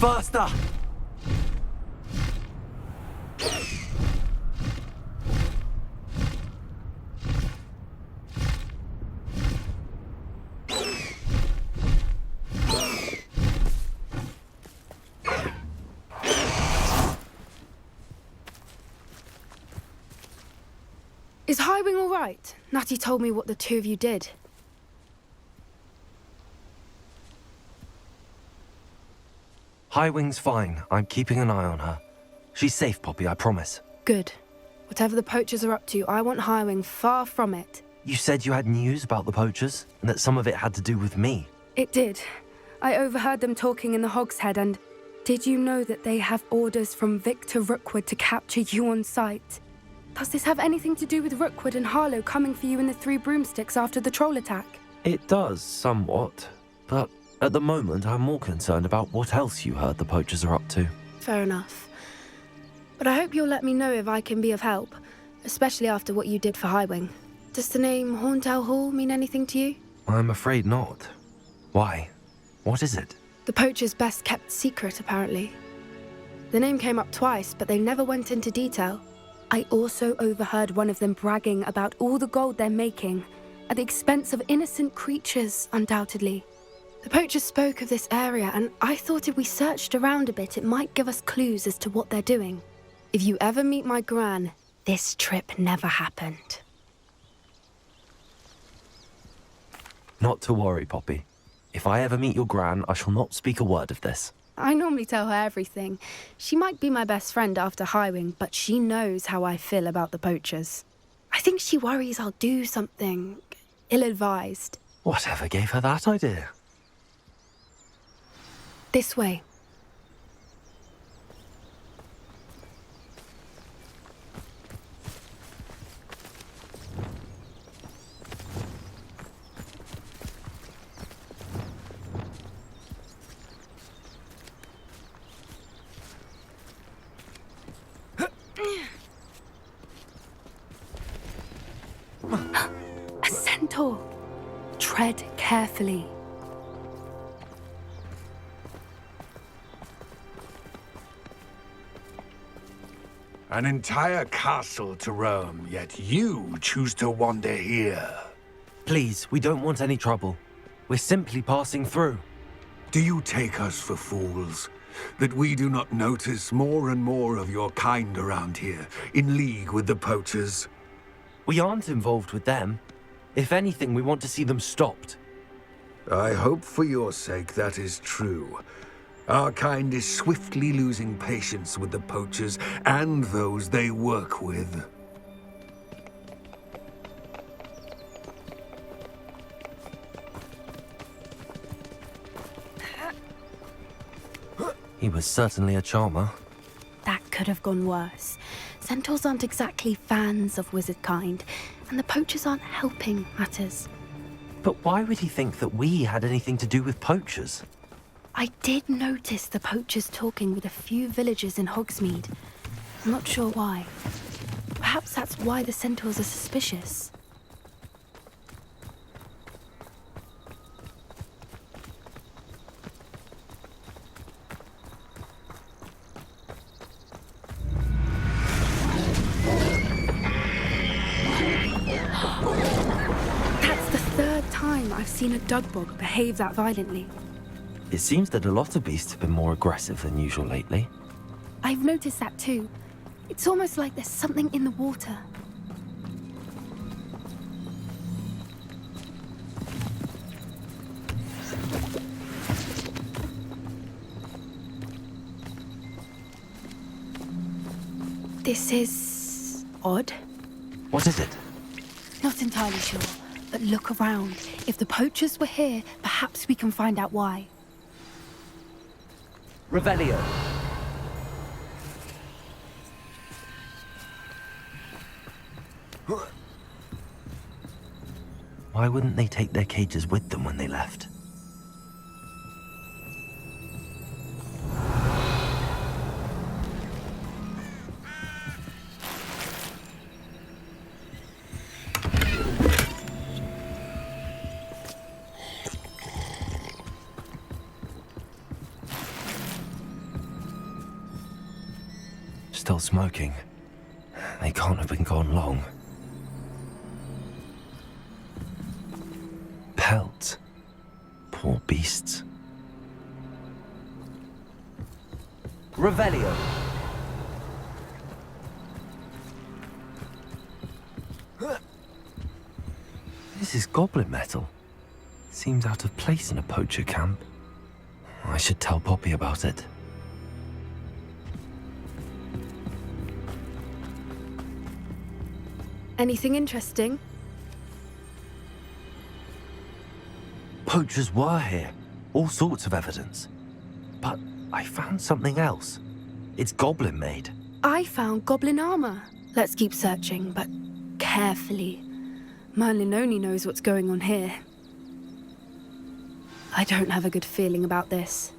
Faster! Is Highwing all right? Natty told me what the two of you did. Highwing's fine. I'm keeping an eye on her. She's safe, Poppy, I promise. Good. Whatever the poachers are up to, I want Highwing far from it. You said you had news about the poachers, and that some of it had to do with me. It did. I overheard them talking in the Hogshead, and did you know that they have orders from Victor Rookwood to capture you on sight? Does this have anything to do with Rookwood and Harlow coming for you in the Three Broomsticks after the troll attack? It does, somewhat. But at the moment, I'm more concerned about what else you heard the poachers are up to. Fair enough. But I hope you'll let me know if I can be of help, especially after what you did for Highwing. Does the name Horntail Hall mean anything to you? I'm afraid not. Why? What is it? The poachers' best kept secret, apparently. The name came up twice, but they never went into detail. I also overheard one of them bragging about all the gold they're making, at the expense of innocent creatures, undoubtedly. The poachers spoke of this area, and I thought if we searched around a bit, it might give us clues as to what they're doing. If you ever meet my gran, this trip never happened. Not to worry, Poppy. If I ever meet your gran, I shall not speak a word of this. I normally tell her everything. She might be my best friend after Highwing, but she knows how I feel about the poachers. I think she worries I'll do something ill-advised. Whatever gave her that idea? This way. A centaur. Tread carefully. An entire castle to roam, yet you choose to wander here. Please, we don't want any trouble. We're simply passing through. Do you take us for fools? That we do not notice more and more of your kind around here, in league with the poachers? We aren't involved with them. If anything, we want to see them stopped. I hope for your sake that is true. Our kind is swiftly losing patience with the poachers and those they work with. He was certainly a charmer. That could have gone worse. Centaurs aren't exactly fans of wizard kind, and the poachers aren't helping matters. But why would he think that we had anything to do with poachers? I did notice the poachers talking with a few villagers in Hogsmeade. I'm not sure why. Perhaps that's why the centaurs are suspicious. That's the third time I've seen a dugbog behave that violently. It seems that a lot of beasts have been more aggressive than usual lately. I've noticed that too. It's almost like there's something in the water. This is odd. What is it? Not entirely sure, but look around. If the poachers were here, perhaps we can find out why. Revelio. Why wouldn't they take their cages with them when they left? still smoking. They can't have been gone long. Pelts. Poor beasts. Revelio. This is goblin metal. Seems out of place in a poacher camp. I should tell Poppy about it. Anything interesting? Poachers were here. All sorts of evidence. But I found something else. It's goblin made. I found goblin armor. Let's keep searching, but carefully. Merlin only knows what's going on here. I don't have a good feeling about this.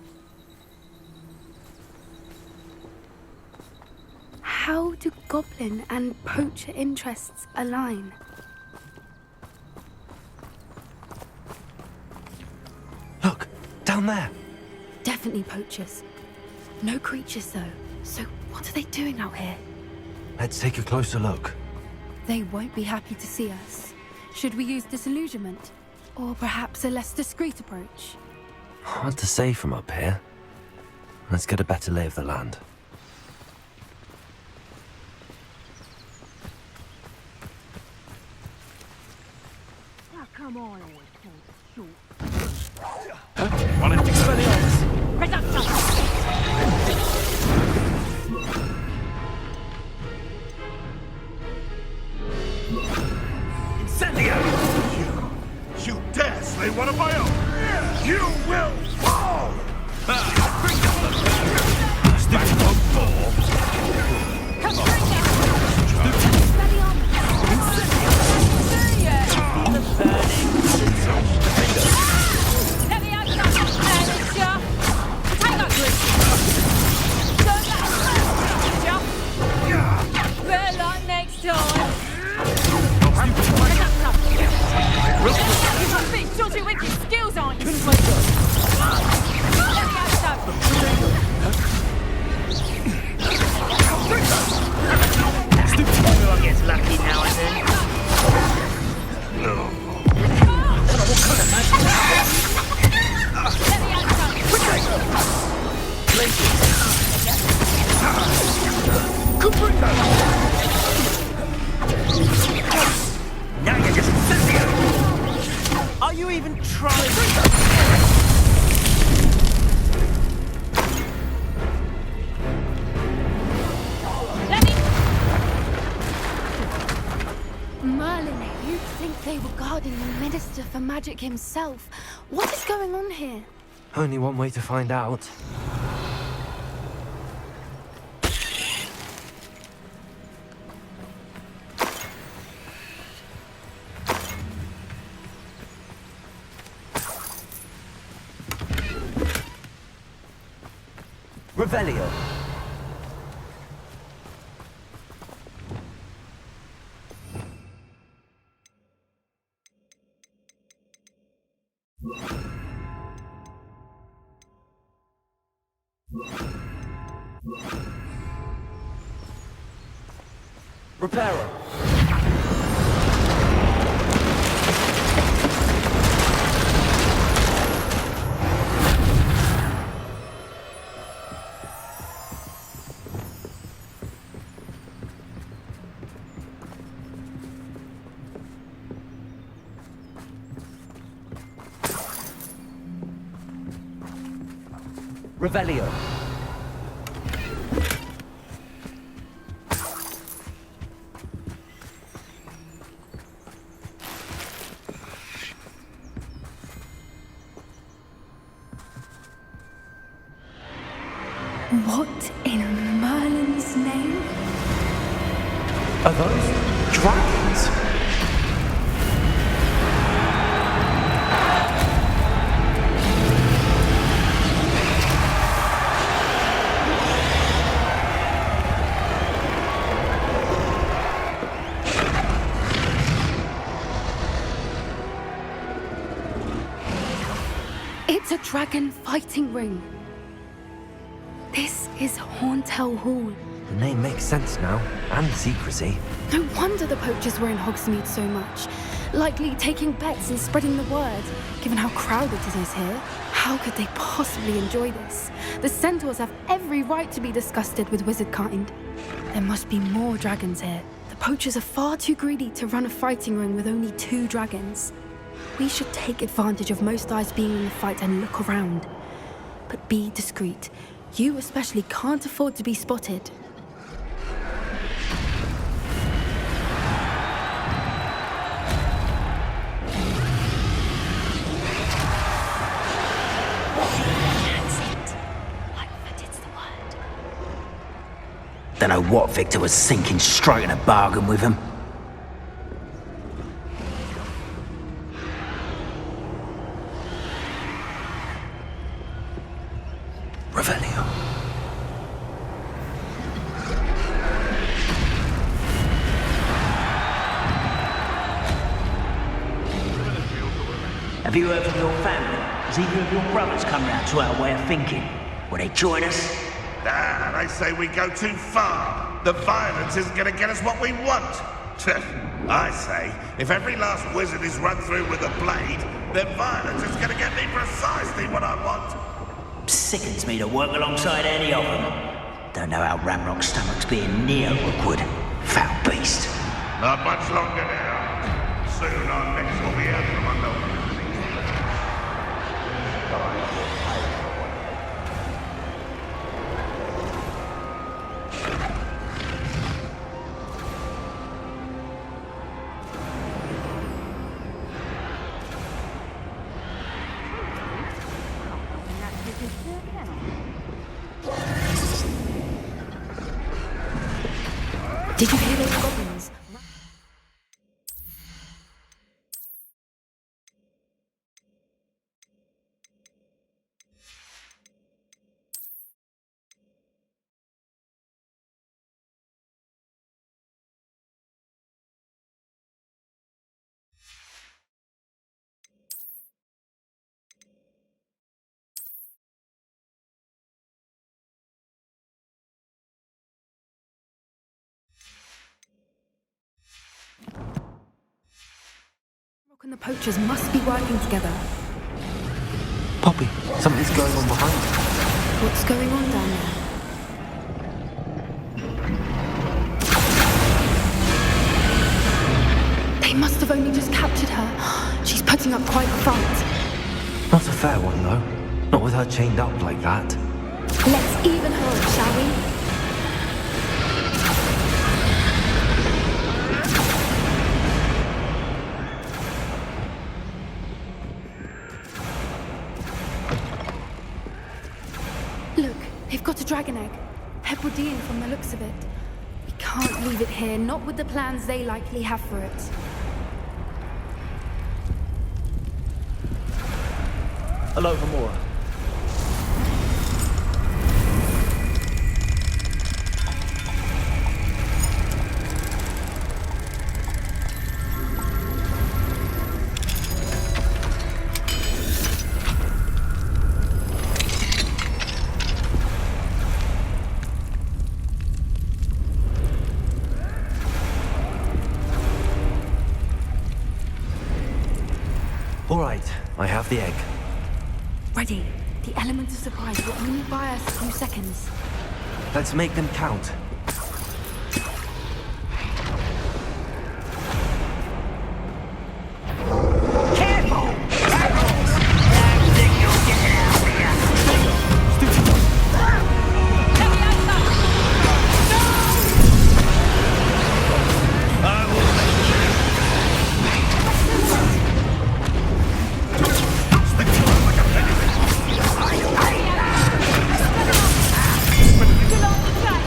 How do goblin and poacher interests align? Look, down there. Definitely poachers. No creatures, though. So what are they doing out here? Let's take a closer look. They won't be happy to see us. Should we use disillusionment? Or perhaps a less discreet approach? Hard to say from up here. Let's get a better lay of the land. Oh, come on, always shoot. One of Expelliarmus. Press up, Incendio! You dare slay one of my own! You will fall! Stupid on four. come bring it! Steady on! The burning! Let me out some manager! Take that grip! Don't let us manager! Better luck next time! Press up, some! You've got a bit shorty with your skills, aren't you? Let me out some! Everyone gets lucky now and then. Let me out some! Now you're just Incendio! Are you even trying? Let me... Merlin, you'd think they were guarding the Minister for Magic himself. What is going on here? Only one way to find out. Revelio. Reparo. Revelio. What in Merlin's name? Are those dragons? It's a dragon fighting ring. This is Hauntel Hall. The name makes sense now, and the secrecy. No wonder the poachers were in Hogsmeade so much. Likely taking bets and spreading the word, given how crowded it is here. How could they possibly enjoy this? The centaurs have every right to be disgusted with wizard kind. There must be more dragons here. The poachers are far too greedy to run a fighting ring with only 2 dragons. We should take advantage of most eyes being in the fight and look around. But be discreet. You especially can't afford to be spotted. Don't know what Victor was thinking, striking a bargain with him. Revelio. Have you heard from your family? Has either of your brothers come round to our way of thinking? Will they join us? Ah, they say we go too far. The violence isn't going to get us what we want. I say, if every last wizard is run through with a blade, then violence is going to get me precisely what I want. Sickens me to work alongside any of them. Don't know how Ramrock's stomach's being near Rookwood. Foul beast. Not much longer now. Soon our necks will be out from under. Did you hear those goblins? Rock and the poachers must be working together. Poppy, something's going on behind you. What's going on down there? They must have only just captured her. She's putting up quite a fight. Not a fair one, though. Not with her chained up like that. Let's even her up, shall we? Look, they've got a dragon egg. Hebridean from the looks of it. We can't leave it here, not with the plans they likely have for it. Hello, Gamora. All right, I have the egg. Ready. The element of surprise will only buy us a few seconds. Let's make them count. Still on the track.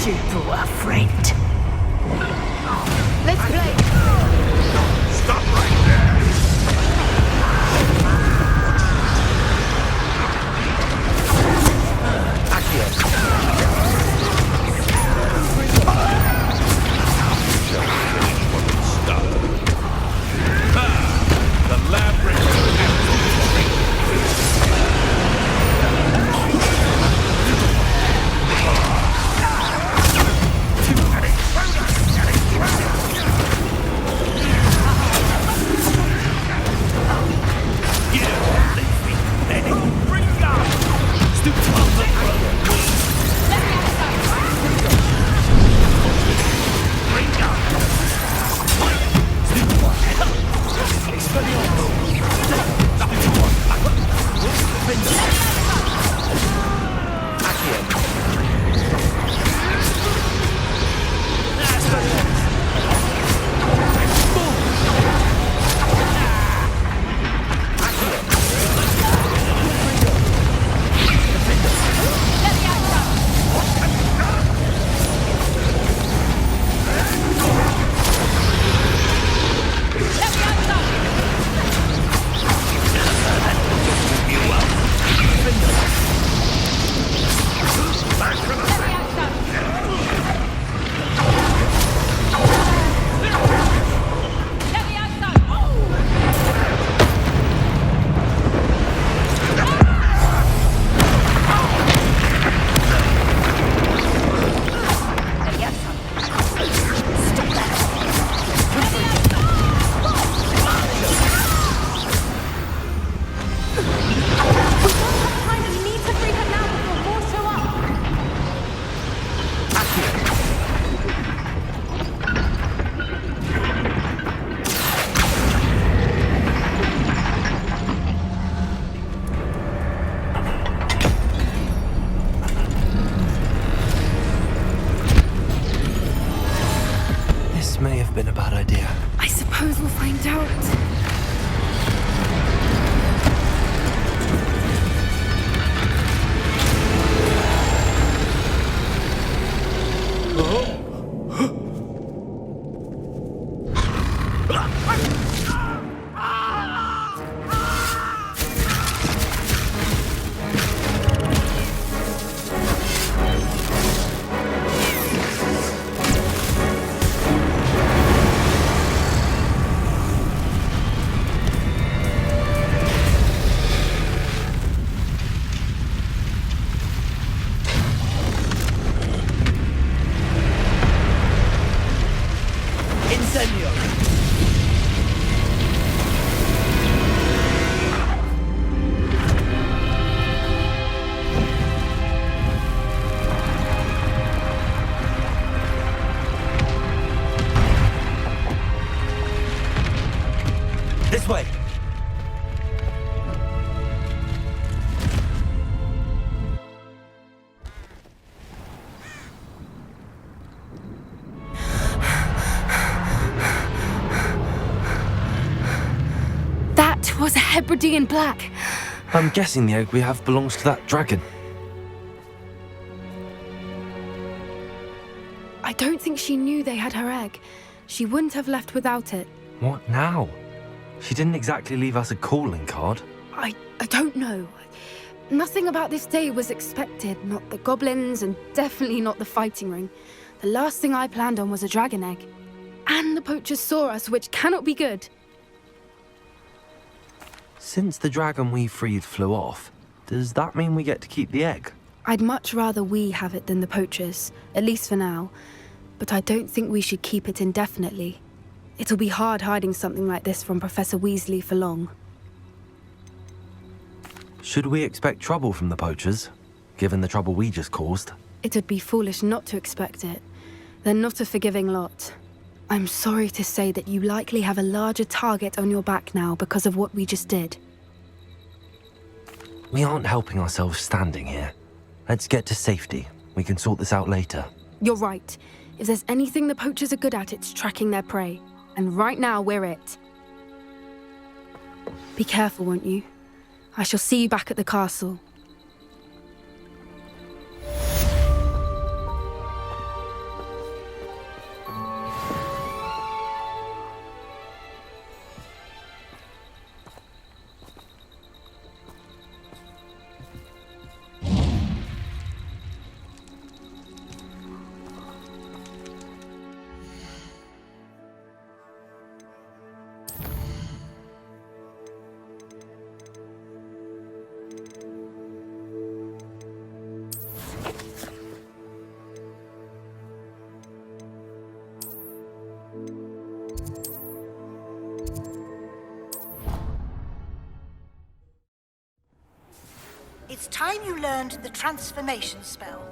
She brought a friend. Let's play. Stop right there! The labyrinth. This may have been a bad idea. I suppose we'll find out. This way! That was a Hebridean black. I'm guessing the egg we have belongs to that dragon. I don't think she knew they had her egg. She wouldn't have left without it. What now? She didn't exactly leave us a calling card. I don't know. Nothing about this day was expected. Not the goblins, and definitely not the fighting ring. The last thing I planned on was a dragon egg. And the poachers saw us, which cannot be good. Since the dragon we freed flew off, does that mean we get to keep the egg? I'd much rather we have it than the poachers, at least for now. But I don't think we should keep it indefinitely. It'll be hard hiding something like this from Professor Weasley for long. Should we expect trouble from the poachers, given the trouble we just caused? It'd be foolish not to expect it. They're not a forgiving lot. I'm sorry to say that you likely have a larger target on your back now because of what we just did. We aren't helping ourselves standing here. Let's get to safety. We can sort this out later. You're right. If there's anything the poachers are good at, it's tracking their prey. And right now, we're it. Be careful, won't you? I shall see you back at the castle. It's time you learned the transformation spell.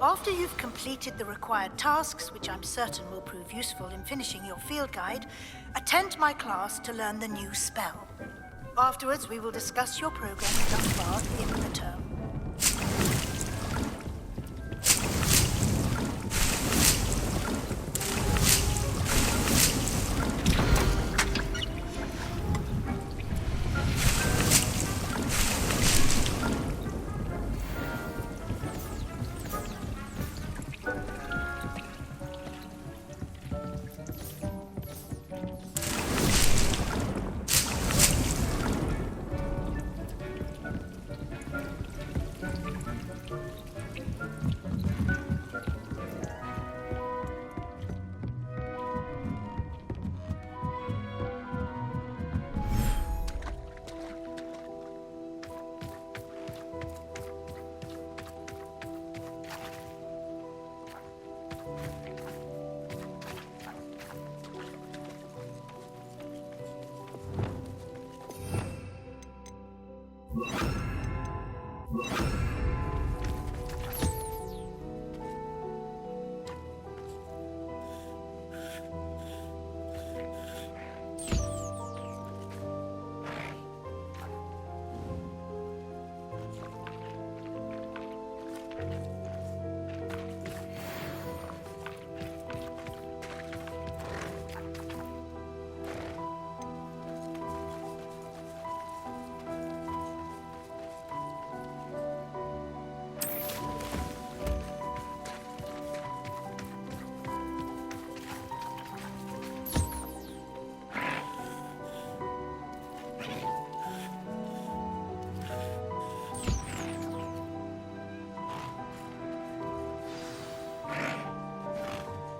After you've completed the required tasks, which I'm certain will prove useful in finishing your field guide, attend my class to learn the new spell. Afterwards, we will discuss your progress thus far in the term.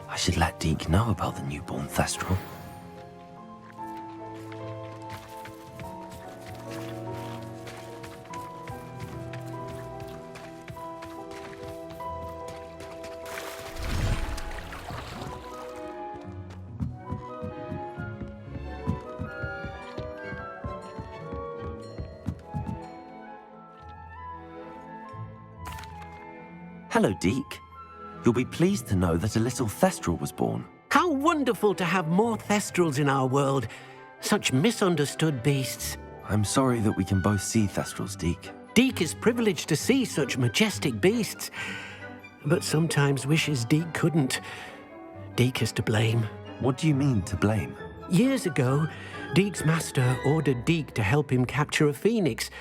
I should let Deke know about the newborn Thestral. Hello, Deke. You'll be pleased to know that a little Thestral was born. How wonderful to have more Thestrals in our world. Such misunderstood beasts. I'm sorry that we can both see Thestrals, Deke. Deke is privileged to see such majestic beasts, but sometimes wishes Deke couldn't. Deke is to blame. What do you mean, to blame? Years ago, Deke's master ordered Deke to help him capture a phoenix,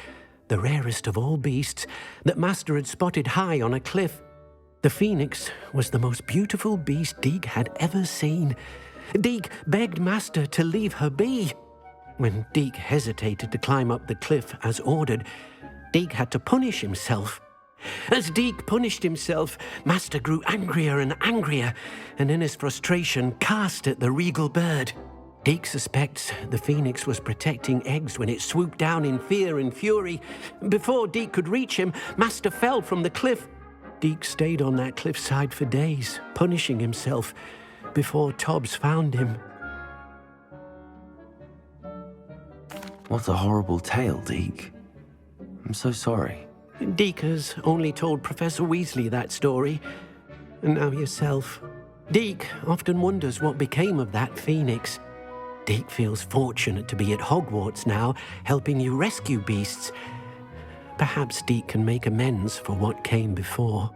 the rarest of all beasts, that master had spotted high on a cliff. The phoenix was the most beautiful beast Deke had ever seen. Deke begged master to leave her be. When Deke hesitated to climb up the cliff as ordered, Deke had to punish himself. As Deke punished himself, master grew angrier and angrier, and in his frustration cast at the regal bird. Deke suspects the phoenix was protecting eggs when it swooped down in fear and fury. Before Deke could reach him, master fell from the cliff. Deke stayed on that cliffside for days, punishing himself, before Tobbs found him. What a horrible tale, Deke. I'm so sorry. Deke has only told Professor Weasley that story, and now yourself. Deke often wonders what became of that phoenix. Deke feels fortunate to be at Hogwarts now, helping you rescue beasts. Perhaps Deke can make amends for what came before.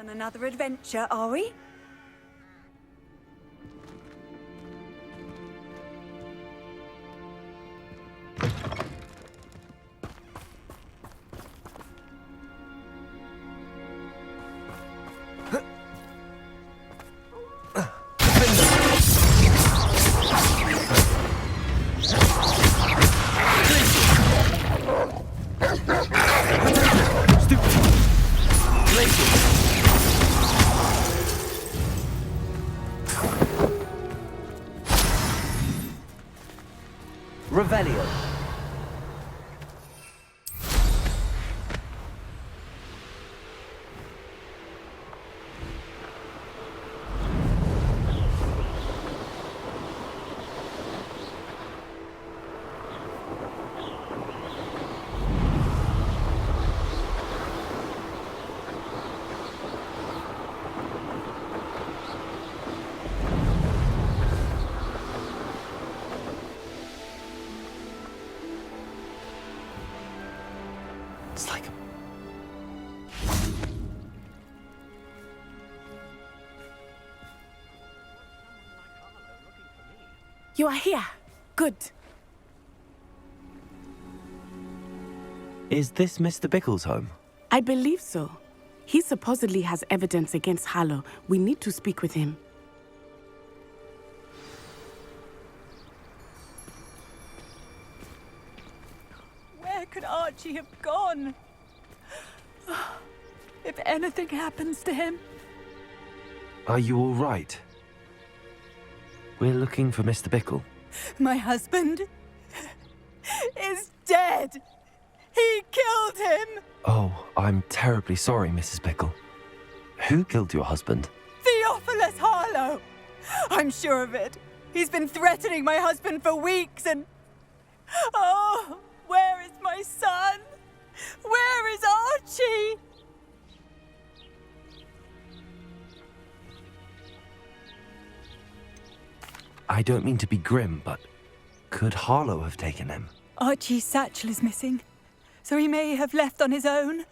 On another adventure, are we? Revelio. It's like You are here. Good. Is this Mr. Bickle's home? I believe so. He supposedly has evidence against Harlow. We need to speak with him. Where could Archie have gone? If anything happens to him. Are you all right? We're looking for Mr. Bickle. My husband is dead. He killed him. Oh, I'm terribly sorry, Mrs. Bickle. Who killed your husband? Theophilus Harlow. I'm sure of it. He's been threatening my husband for weeks and... Oh, where is my son? Where is Archie? I don't mean to be grim, but could Harlow have taken him? Archie's satchel is missing, so he may have left on his own.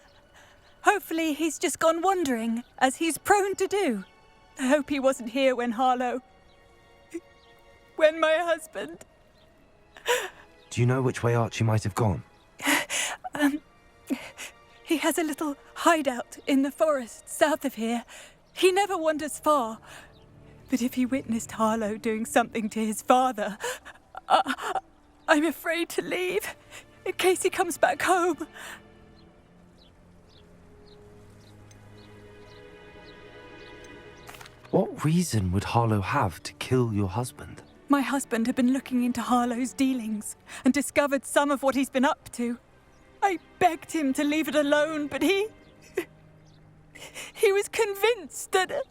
Hopefully he's just gone wandering, as he's prone to do. I hope he wasn't here when when my husband... Do you know which way Archie might have gone? He has a little hideout in the forest south of here. He never wanders far. But if he witnessed Harlow doing something to his father, I'm afraid to leave, in case he comes back home. What reason would Harlow have to kill your husband? My husband had been looking into Harlow's dealings and discovered some of what he's been up to. I begged him to leave it alone, but he was convinced that...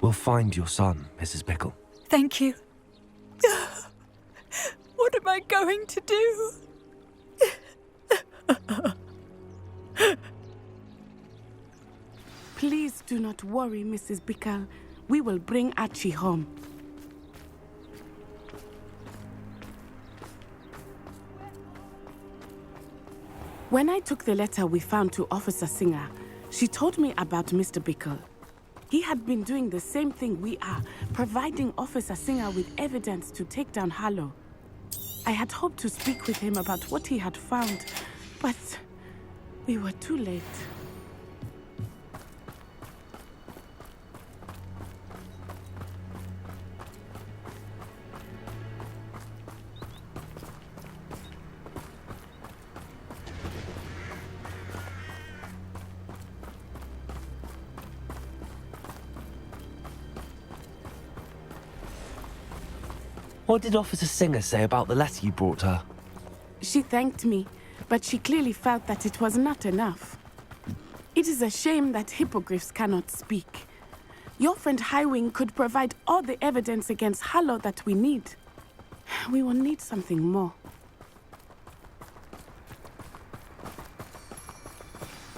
We'll find your son, Mrs. Bickle. Thank you. What am I going to do? Please do not worry, Mrs. Bickle. We will bring Archie home. When I took the letter we found to Officer Singer, she told me about Mr. Bickle. He had been doing the same thing we are, providing Officer Singer with evidence to take down Harlow. I had hoped to speak with him about what he had found, but we were too late. What did Officer Singer say about the letter you brought her? She thanked me, but she clearly felt that it was not enough. It is a shame that hippogriffs cannot speak. Your friend Highwing could provide all the evidence against Harlow that we need. We will need something more.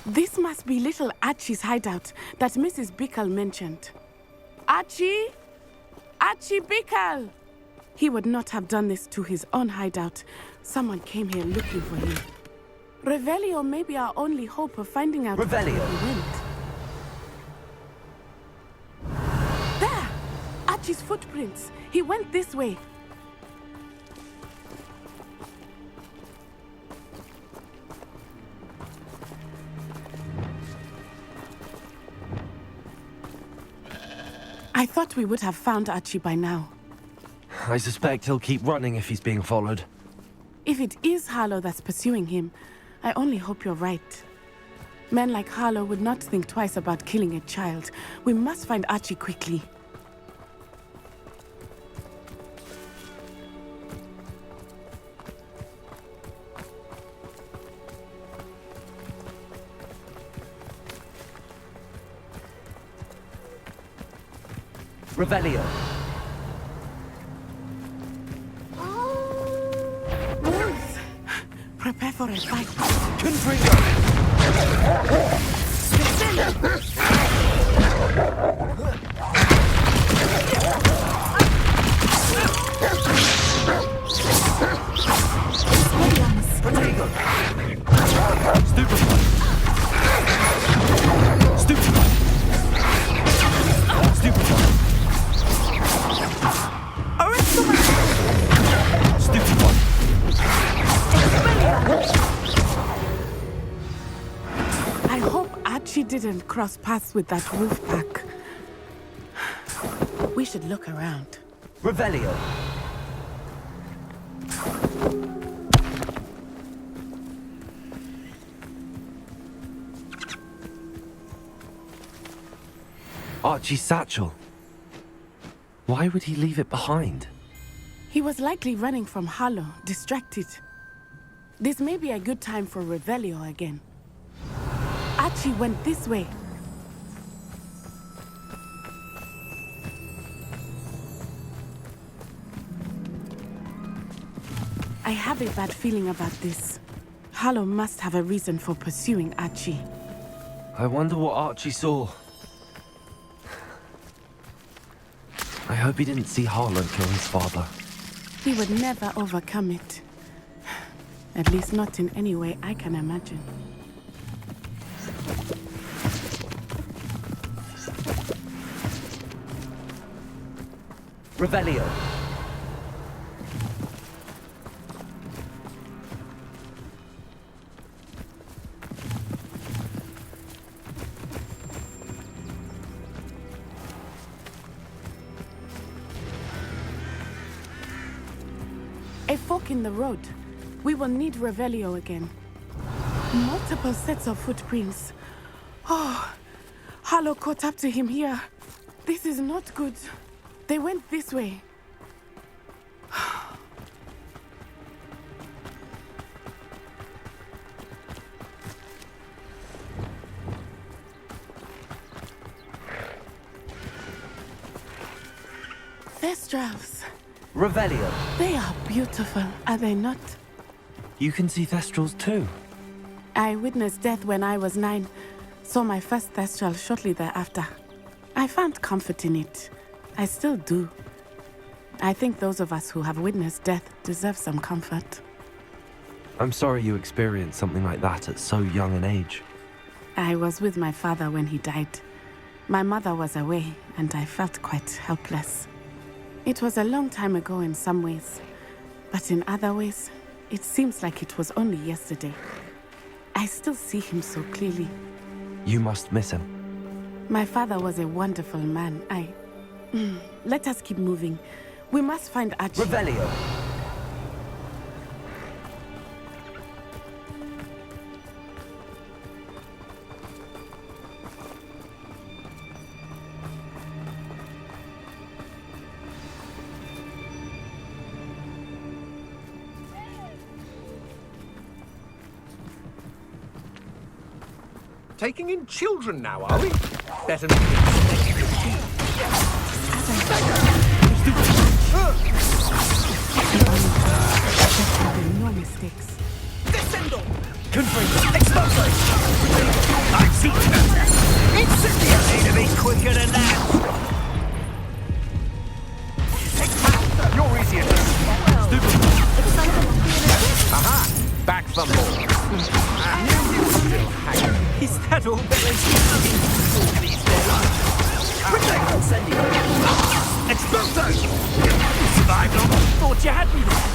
This must be little Archie's hideout that Mrs. Bickle mentioned. Archie? Archie Bickle! He would not have done this to his own hideout. Someone came here looking for him. Revelio may be our only hope of finding out where he went. There! Archie's footprints. He went this way. I thought we would have found Archie by now. I suspect he'll keep running if he's being followed. If it is Harlow that's pursuing him, I only hope you're right. Men like Harlow would not think twice about killing a child. We must find Archie quickly. Revelio. Wolves! Prepare for a fight. Confringo! Stupefy! Stupefy! Stupefy! I hope Archie didn't cross paths with that wolf pack. We should look around. Revelio. Archie's satchel. Why would he leave it behind? He was likely running from Harlow, distracted. This may be a good time for Revelio again. Archie went this way. I have a bad feeling about this. Harlow must have a reason for pursuing Archie. I wonder what Archie saw. I hope he didn't see Harlow kill his father. He would never overcome it. At least not in any way I can imagine. Revelio. A fork in the road. We will need Revelio again. Multiple sets of footprints. Oh, Harlow caught up to him here. This is not good. They went this way. Thestrals. Revelio. They are beautiful, are they not? You can see Thestrals too. I witnessed death when I was 9. Saw my first Thestral shortly thereafter. I found comfort in it. I still do. I think those of us who have witnessed death deserve some comfort. I'm sorry you experienced something like that at so young an age. I was with my father when he died. My mother was away, and I felt quite helpless. It was a long time ago in some ways, but in other ways, it seems like it was only yesterday. I still see him so clearly. You must miss him. My father was a wonderful man. Let us keep moving. We must find Archie. Revelio. Taking in children now, are we? Better not no mistakes. Descendo! Confringo! Expulso! I see that! Incendio! Need to be quicker than that! You're easier. Stupid. Aha! Back for more. Is that all there is to all these days? Protect Incendio! Expulso! Survived long. Thought you had me there.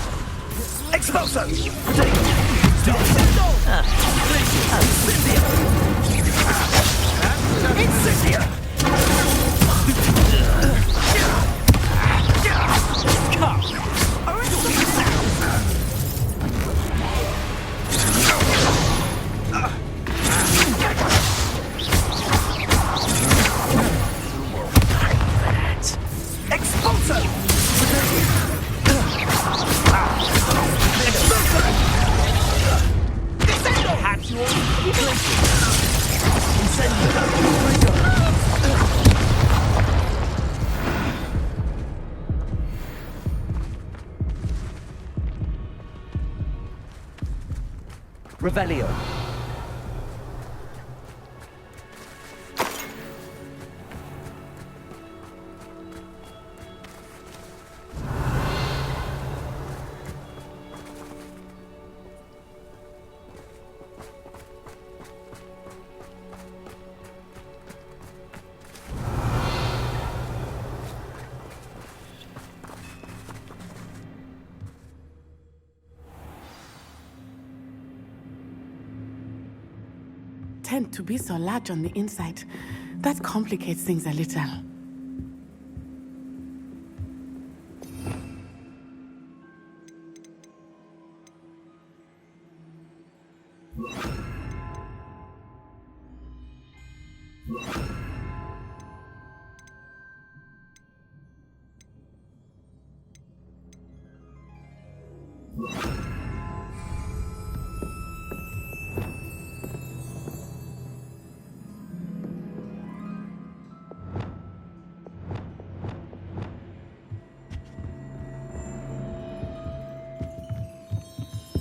Expulso! Protect! Incendio! Incendio! Come! Expulso! Perhaps you all Revelio. Tend to be so large on the inside. That complicates things a little.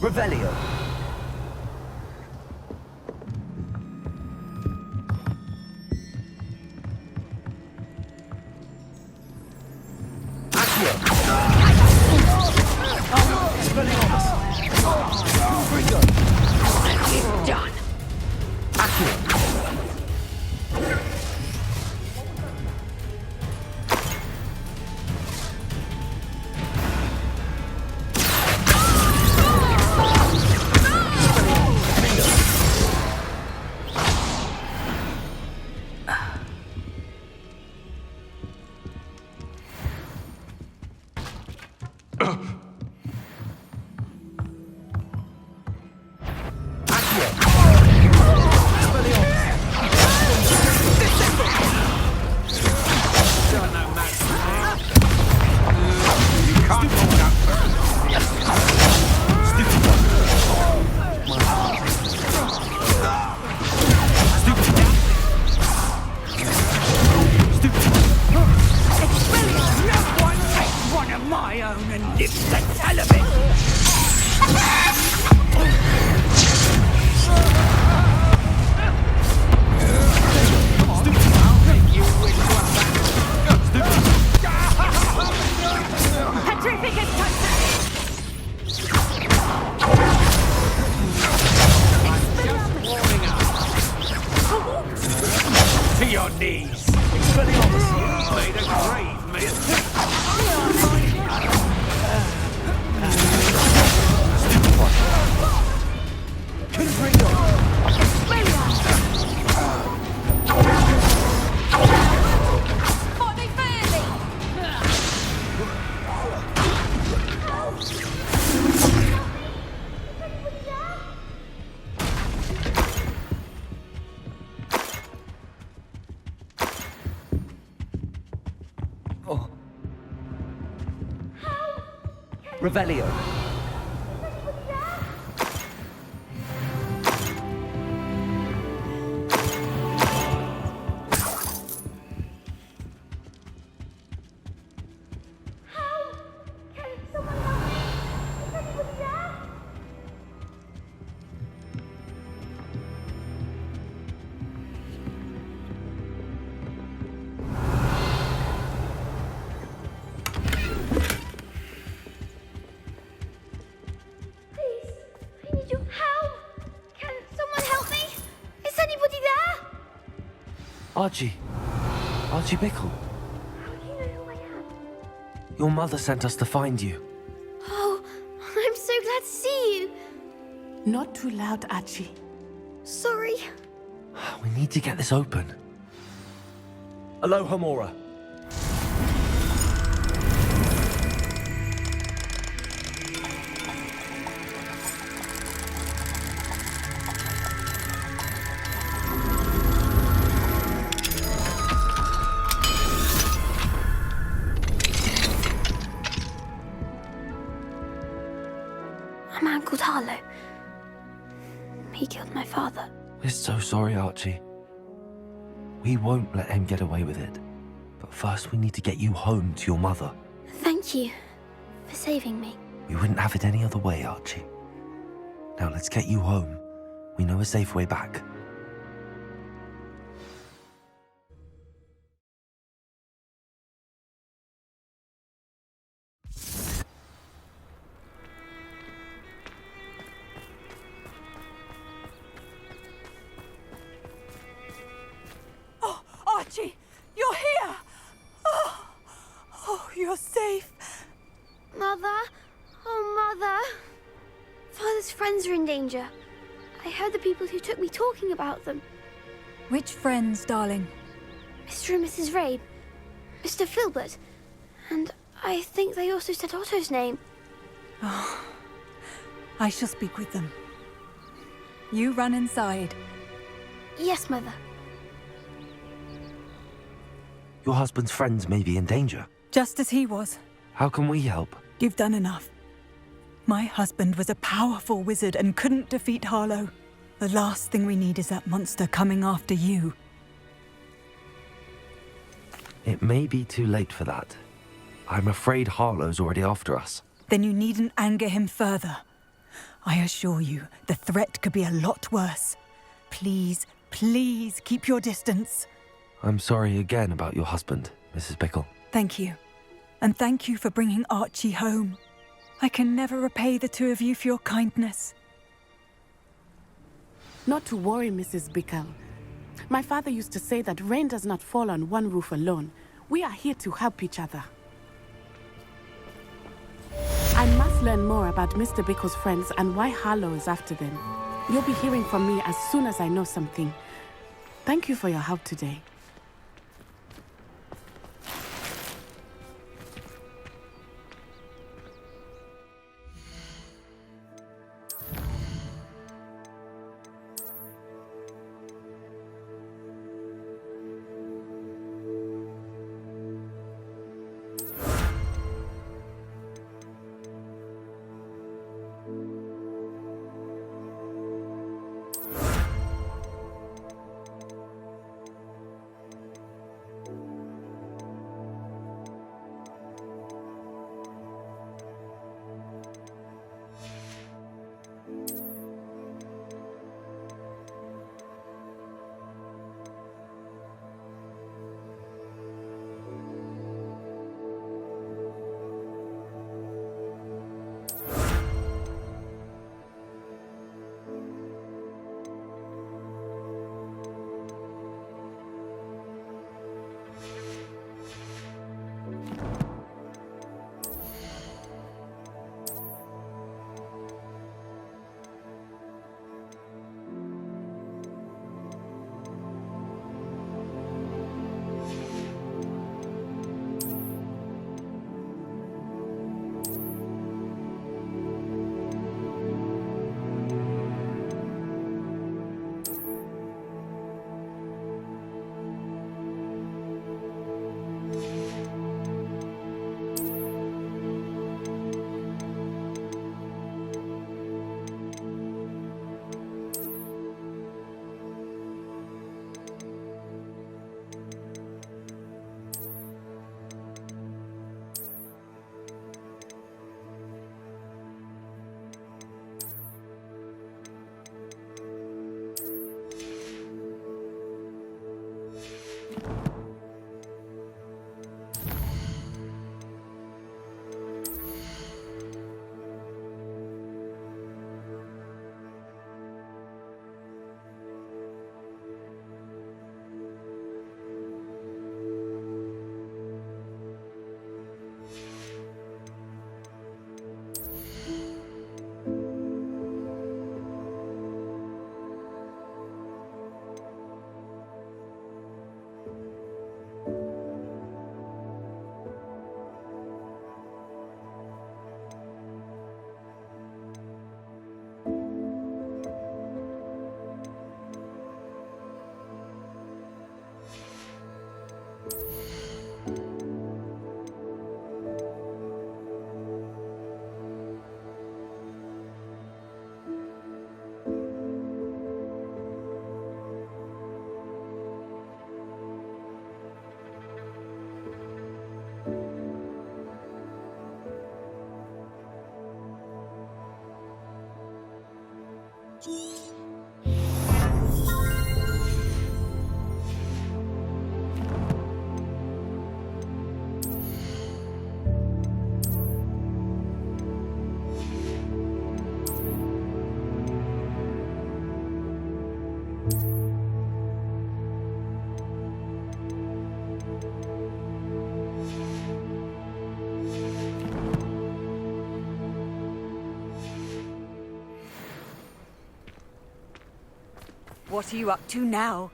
Revelio. Revelio. Archie. Archie Bickle. How do you know who I am? Your mother sent us to find you. Oh, I'm so glad to see you. Not too loud, Archie. Sorry. We need to get this open. Aloha, Mora. A man called Harlow. He killed my father. We're so sorry, Archie. We won't let him get away with it. But first we need to get you home to your mother. Thank you for saving me. We wouldn't have it any other way, Archie. Now let's get you home. We know a safe way back. Oh, Archie, you're here! Oh, you're safe. Mother? Oh, Mother. Father's friends are in danger. I heard the people who took me talking about them. Which friends, darling? Mr. and Mrs. Rabe, Mr. Filbert, and I think they also said Otto's name. Oh, I shall speak with them. You run inside. Yes, Mother. Your husband's friends may be in danger. Just as he was. How can we help? You've done enough. My husband was a powerful wizard and couldn't defeat Harlow. The last thing we need is that monster coming after you. It may be too late for that. I'm afraid Harlow's already after us. Then you needn't anger him further. I assure you, the threat could be a lot worse. Please, please keep your distance. I'm sorry again about your husband, Mrs. Bickle. Thank you. And thank you for bringing Archie home. I can never repay the two of you for your kindness. Not to worry, Mrs. Bickle. My father used to say that rain does not fall on one roof alone. We are here to help each other. I must learn more about Mr. Bickle's friends and why Harlow is after them. You'll be hearing from me as soon as I know something. Thank you for your help today. What are you up to now?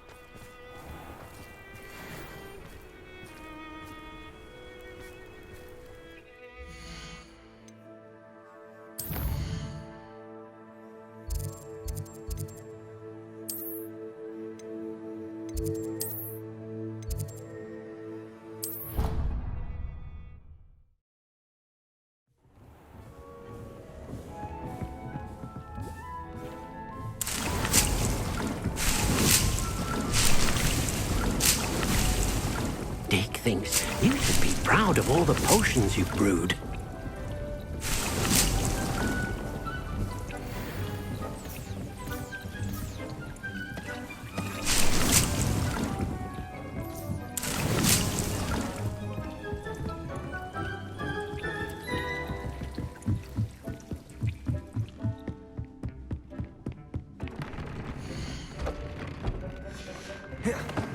Dick thinks you should be proud of all the potions you've brewed. Yeah.